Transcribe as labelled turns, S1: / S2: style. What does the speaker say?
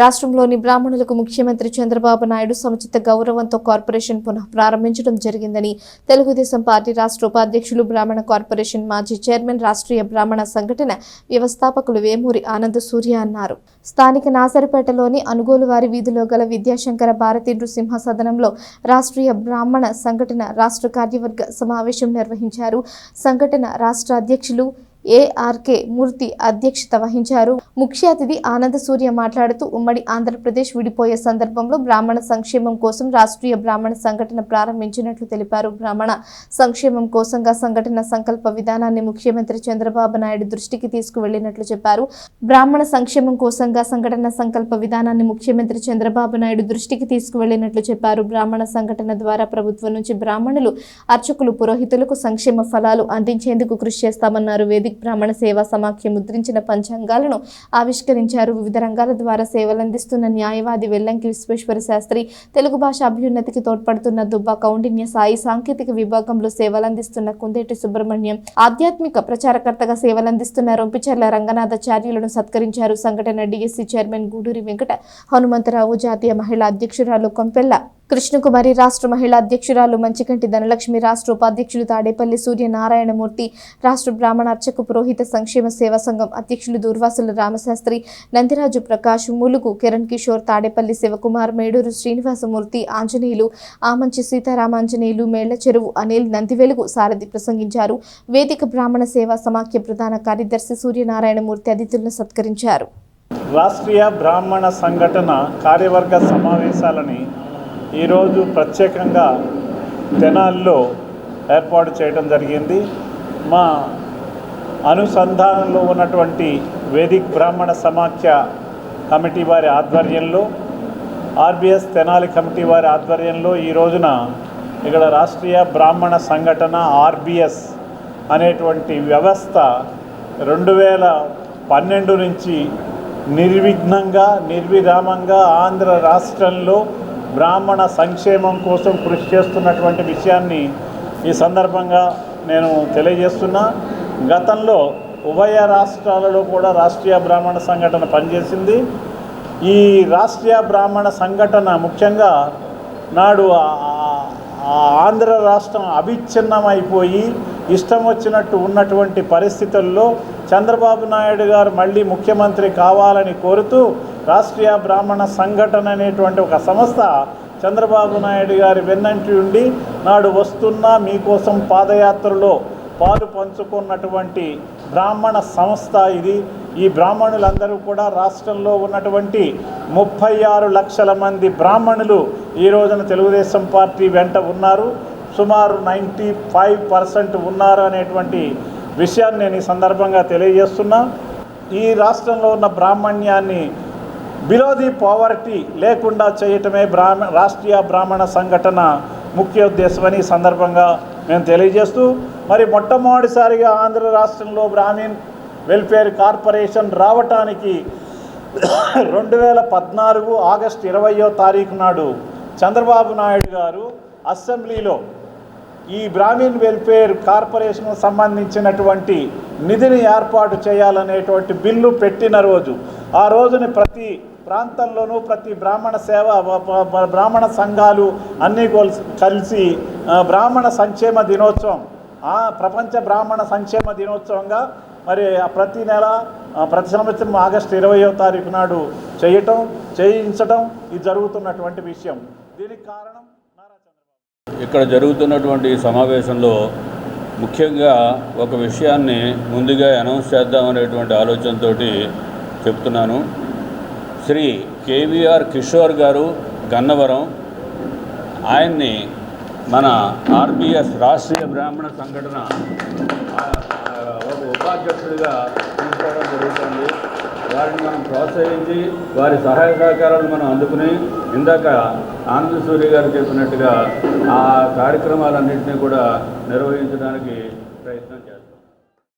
S1: రాష్ట్రంలోని బ్రాహ్మణులకు ముఖ్యమంత్రి చంద్రబాబు నాయుడు సముచిత గౌరవంతో కార్పొరేషన్ పునః ప్రారంభించడం జరిగిందని తెలుగుదేశం పార్టీ రాష్ట్ర ఉపాధ్యక్షులు బ్రాహ్మణ కార్పొరేషన్ మాజీ చైర్మన్ రాష్ట్రీయ బ్రాహ్మణ సంఘటన వ్యవస్థాపకులు వేమూరి ఆనంద సూర్య అన్నారు. స్థానిక నాసరిపేటలోని అనుగోలు వారి వీధిలో గల విద్యాశంకర భారతి నృసింహ సదనంలో రాష్ట్రీయ బ్రాహ్మణ సంఘటన రాష్ట్ర కార్యవర్గ సమావేశం నిర్వహించారు. సంఘటన రాష్ట్ర అధ్యక్షులు ఏఆర్కే మూర్తి అధ్యక్షత వహించారు. ముఖ్య అతిథి ఆనంద సూర్య మాట్లాడుతూ ఉమ్మడి ఆంధ్రప్రదేశ్ విడిపోయే సందర్భంలో బ్రాహ్మణ సంక్షేమం కోసం రాష్ట్రీయ బ్రాహ్మణ సంఘటన ప్రారంభించినట్లు తెలిపారు. బ్రాహ్మణ సంక్షేమం కోసంగా సంఘటన సంకల్ప విధానాన్ని ముఖ్యమంత్రి చంద్రబాబు నాయుడు దృష్టికి తీసుకువెళ్లినట్లు చెప్పారు. బ్రాహ్మణ సంక్షేమం కోసంగా సంఘటన సంకల్ప విధానాన్ని ముఖ్యమంత్రి చంద్రబాబు నాయుడు దృష్టికి తీసుకువెళ్లినట్లు చెప్పారు. బ్రాహ్మణ సంఘటన ద్వారా ప్రభుత్వం నుంచి బ్రాహ్మణులు, అర్చకులు, పురోహితులకు సంక్షేమ ఫలాలు అందించేందుకు కృషి చేస్తామన్నారు. వేదిక బ్రాహ్మణ సేవా సమాఖ్య ముద్రించిన పంచాంగాలను ఆవిష్కరించారు. వివిధ రంగాల ద్వారా సేవలందిస్తున్న న్యాయవాది వెల్లంకి విశ్వేశ్వర శాస్త్రి, తెలుగు భాష అభ్యున్నతికి తోడ్పడుతున్న దుబ్బా కౌండిన్య సాయి, సాంకేతిక విభాగంలో సేవలందిస్తున్న కుందేటి సుబ్రహ్మణ్యం, ఆధ్యాత్మిక ప్రచారకర్తగా సేవలందిస్తున్న రొంపిచెర్ల రంగనాథాచార్యులను సత్కరించారు. సంఘటన డిఎస్సి చైర్మన్ గూడూరి వెంకట హనుమంతరావు, జాతీయ మహిళా అధ్యక్షురాలు కొంపెల్ల కృష్ణకుమారి, రాష్ట్ర మహిళా అధ్యక్షురాలు మంచికంటి ధనలక్ష్మి, రాష్ట్ర ఉపాధ్యక్షులు తాడేపల్లి సూర్యనారాయణమూర్తి, రాష్ట్ర బ్రాహ్మణ అర్చక పురోహిత సంక్షేమ సేవా సంఘం అధ్యక్షులు దూర్వాసుల రామశాస్త్రి, నందిరాజు ప్రకాష్, ములుగు కిరణ్ కిషోర్, తాడేపల్లి శివకుమార్, మేడూరు శ్రీనివాసమూర్తి, ఆంజనేయులు, ఆమంచి సీతారామాంజనేయులు, మేళ్ల చెరువు అనిల్, నందివెలుగు సారథి ప్రసంగించారు. వేదిక బ్రాహ్మణ సేవా సమాఖ్య ప్రధాన కార్యదర్శి సూర్యనారాయణమూర్తి అతిథులను సత్కరించారు.
S2: రాష్ట్రీయ బ్రాహ్మణ సంఘటన కార్యవర్గ సమావేశాలని ఈరోజు ప్రత్యేకంగా తెనాలిలో ఏర్పాటు చేయడం జరిగింది. మా అనుసంధానంలో ఉన్నటువంటి వేదిక్ బ్రాహ్మణ సమాఖ్య కమిటీ వారి ఆధ్వర్యంలో, ఆర్బిఎస్ తెనాలి కమిటీ వారి ఆధ్వర్యంలో ఈ రోజున ఇక్కడ రాష్ట్రీయ బ్రాహ్మణ సంఘటన ఆర్బిఎస్ అనేటువంటి వ్యవస్థ 2012 నుంచి నిర్విఘ్నంగా నిర్విరామంగా ఆంధ్ర రాష్ట్రంలో బ్రాహ్మణ సంక్షేమం కోసం కృషి చేస్తున్నటువంటి విషయాన్ని ఈ సందర్భంగా నేను తెలియజేస్తున్నా. గతంలో ఉభయ రాష్ట్రాలలో కూడా రాష్ట్రీయ బ్రాహ్మణ సంఘటన పనిచేసింది. ఈ రాష్ట్రీయ బ్రాహ్మణ సంఘటన ముఖ్యంగా నాడు ఆంధ్ర రాష్ట్రం అవిచ్ఛిన్నమైపోయి ఇష్టం వచ్చినట్టు ఉన్నటువంటి పరిస్థితుల్లో చంద్రబాబు నాయుడు గారు మళ్ళీ ముఖ్యమంత్రి కావాలని కోరుతూ రాష్ట్రీయ బ్రాహ్మణ సంఘటన అనేటువంటి ఒక సంస్థ చంద్రబాబు నాయుడు గారి వెన్నంటి ఉండి నాడు వస్తున్న మీకోసం పాదయాత్రలో పాలు పంచుకున్నటువంటి బ్రాహ్మణ సంస్థ ఇది. ఈ బ్రాహ్మణులందరూ కూడా రాష్ట్రంలో ఉన్నటువంటి 36 లక్షల మంది బ్రాహ్మణులు ఈ రోజున తెలుగుదేశం పార్టీ వెంట ఉన్నారు. సుమారు 95% ఉన్నారు అనేటువంటి విషయాన్ని నేను ఈ సందర్భంగా తెలియజేస్తున్నా. ఈ రాష్ట్రంలో ఉన్న బ్రాహ్మణ్యాన్ని బిలో ది పావర్టీ లేకుండా చేయటమే రాష్ట్రీయ బ్రాహ్మణ సంఘటన ముఖ్య ఉద్దేశమని ఈ సందర్భంగా మేము తెలియజేస్తూ, మరి మొట్టమొదటిసారిగా ఆంధ్ర రాష్ట్రంలో బ్రాహ్మణ్ వెల్ఫేర్ కార్పొరేషన్ రావటానికి 2014 ఆగస్టు 20వ తారీఖు నాడు చంద్రబాబు నాయుడు గారు అసెంబ్లీలో ఈ బ్రాహ్మణ్ వెల్ఫేర్ కార్పొరేషన్కు సంబంధించినటువంటి నిధిని ఏర్పాటు చేయాలనేటువంటి బిల్లు పెట్టిన రోజు, ఆ రోజుని ప్రతి ప్రాంతంలోనూ ప్రతి బ్రాహ్మణ సేవ బ్రాహ్మణ సంఘాలు అన్నీ కలిసి బ్రాహ్మణ సంక్షేమ దినోత్సవం, ప్రపంచ బ్రాహ్మణ సంక్షేమ దినోత్సవంగా మరి ప్రతి సంవత్సరం ఆగస్టు 20వ తారీఖు నాడు చేయించడం ఇది జరుగుతున్నటువంటి విషయం. దీనికి కారణం
S3: ఇక్కడ జరుగుతున్నటువంటి సమావేశంలో ముఖ్యంగా ఒక విషయాన్ని ముందుగా అనౌన్స్ చేద్దామనేటువంటి ఆలోచనతో చెప్తున్నాను. శ్రీ కేవీఆర్ కిషోర్ గారు గన్నవరం, ఆయన్ని మన ఆర్బిఎస్ రాష్ట్రీయ బ్రాహ్మణ సంఘటన ఒక ఉపాధ్యక్షుడిగా తీసుకోవడం జరుగుతుంది. వారిని మనం ప్రోత్సహించి వారి సహాయ సహకారాలు మనం అందుకుని ఇందాక ఆనంద సూర్య గారు చెప్పినట్టుగా ఆ కార్యక్రమాలన్నింటినీ కూడా నిర్వహించడానికి ప్రయత్నం చేస్తాం.